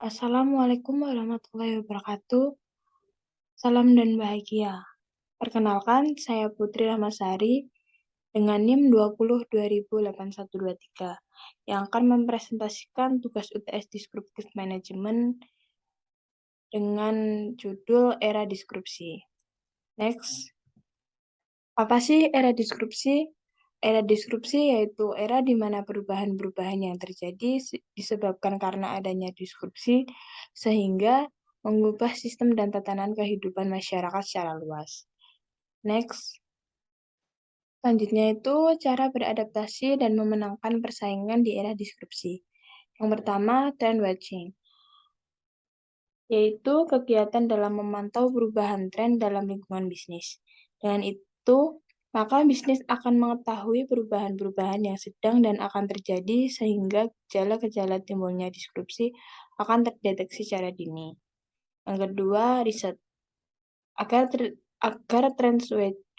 Assalamualaikum warahmatullahi wabarakatuh. Salam dan bahagia. Perkenalkan, saya Putri Rahmasari dengan NIM 20208123 yang akan mempresentasikan tugas UTS Deskriptif Manajemen dengan judul Era Deskripsi. Next. Apa sih era deskripsi? Era deskripsi yaitu era di mana perubahan-perubahan yang terjadi disebabkan karena adanya deskripsi sehingga mengubah sistem dan tatanan kehidupan masyarakat secara luas. Next. Selanjutnya itu cara beradaptasi dan memenangkan persaingan di era deskripsi. Yang pertama, trend watching, yaitu kegiatan dalam memantau perubahan tren dalam lingkungan bisnis. Dengan itu, maka bisnis akan mengetahui perubahan-perubahan yang sedang dan akan terjadi sehingga gejala-gejala timbulnya disrupsi akan terdeteksi secara dini. Yang kedua, riset. Agar trend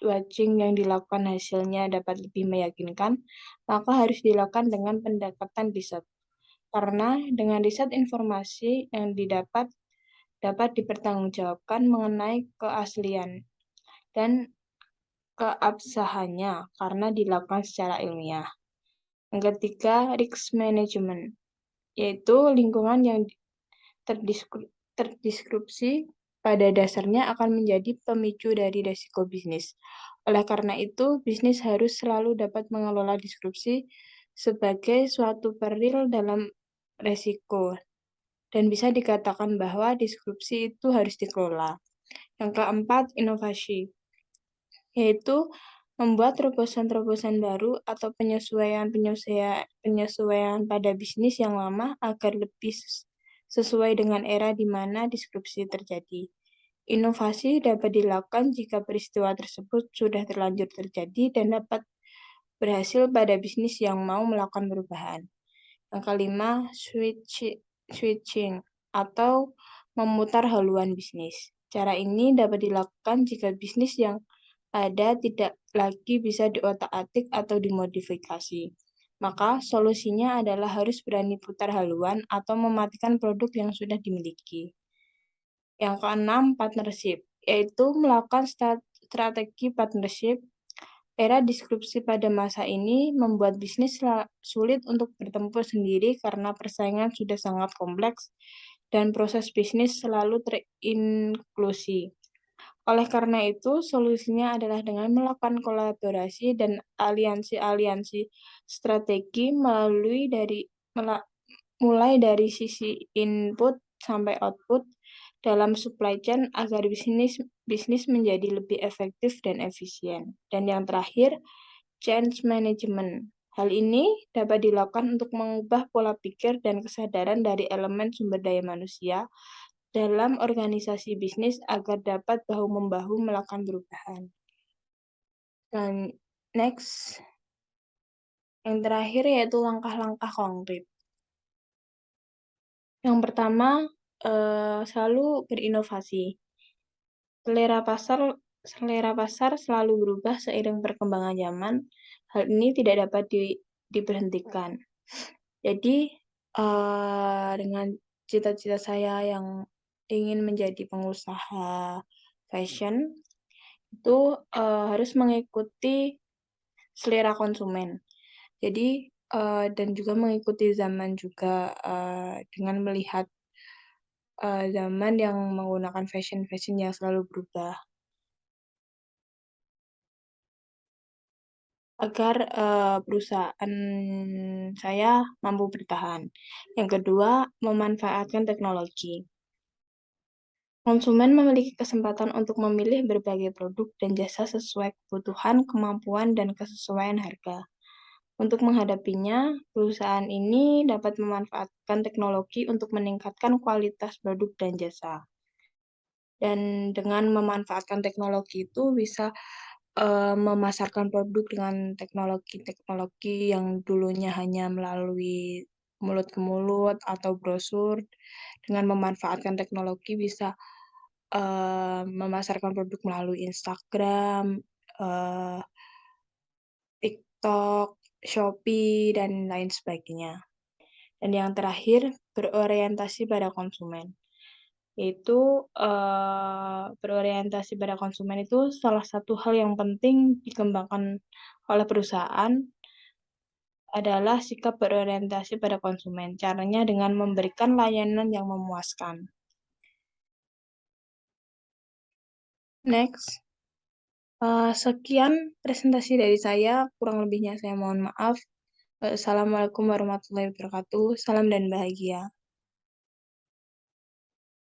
watching yang dilakukan hasilnya dapat lebih meyakinkan, maka harus dilakukan dengan pendekatan riset. Karena dengan riset informasi yang didapat dapat dipertanggungjawabkan mengenai keaslian dan keabsahannya karena dilakukan secara ilmiah. Yang ketiga, risk management, yaitu lingkungan yang terdiskripsi pada dasarnya akan menjadi pemicu dari resiko bisnis. Oleh karena itu, bisnis harus selalu dapat mengelola disrupsi sebagai suatu peril dalam resiko. Dan bisa dikatakan bahwa disrupsi itu harus dikelola. Yang keempat, inovasi, yaitu membuat terobosan-terobosan baru atau penyesuaian pada bisnis yang lama agar lebih sesuai dengan era di mana disrupsi terjadi. Inovasi dapat dilakukan jika peristiwa tersebut sudah terlanjur terjadi dan dapat berhasil pada bisnis yang mau melakukan perubahan. Yang kelima, switching atau memutar haluan bisnis. Cara ini dapat dilakukan jika bisnis yang ada tidak lagi bisa diotak-atik atau dimodifikasi. Maka solusinya adalah harus berani putar haluan atau mematikan produk yang sudah dimiliki. Yang keenam, partnership, yaitu melakukan strategi partnership. Era disrupsi pada masa ini membuat bisnis sulit untuk bertempur sendiri karena persaingan sudah sangat kompleks dan proses bisnis selalu terinklusi. Oleh karena itu, solusinya adalah dengan melakukan kolaborasi dan aliansi-aliansi strategi mulai dari sisi input sampai output dalam supply chain agar bisnis menjadi lebih efektif dan efisien. Dan yang terakhir, change management. Hal ini dapat dilakukan untuk mengubah pola pikir dan kesadaran dari elemen sumber daya manusia dalam organisasi bisnis agar dapat bahu-membahu melakukan perubahan. Dan next, yang terakhir yaitu langkah-langkah konkret. Yang pertama, selalu berinovasi. Selera pasar selalu berubah seiring perkembangan zaman. Hal ini tidak dapat diberhentikan. Jadi, dengan cita-cita saya yang ingin menjadi pengusaha fashion, itu harus mengikuti selera konsumen. Jadi, dan juga mengikuti zaman juga dengan melihat zaman yang menggunakan fashion yang selalu berubah. Agar perusahaan saya mampu bertahan. Yang kedua, memanfaatkan teknologi. Konsumen memiliki kesempatan untuk memilih berbagai produk dan jasa sesuai kebutuhan, kemampuan, dan kesesuaian harga. Untuk menghadapinya, perusahaan ini dapat memanfaatkan teknologi untuk meningkatkan kualitas produk dan jasa. Dan dengan memanfaatkan teknologi itu bisa memasarkan produk dengan teknologi-teknologi yang dulunya hanya melalui mulut ke mulut atau brosur. Dengan memanfaatkan teknologi bisa memasarkan produk melalui Instagram, TikTok, Shopee, dan lain sebagainya. Dan yang terakhir, berorientasi pada konsumen. Yaitu berorientasi pada konsumen itu salah satu hal yang penting dikembangkan oleh perusahaan adalah sikap berorientasi pada konsumen. Caranya dengan memberikan layanan yang memuaskan. Next. Sekian presentasi dari saya, kurang lebihnya saya mohon maaf. Assalamualaikum warahmatullahi wabarakatuh. Salam dan bahagia.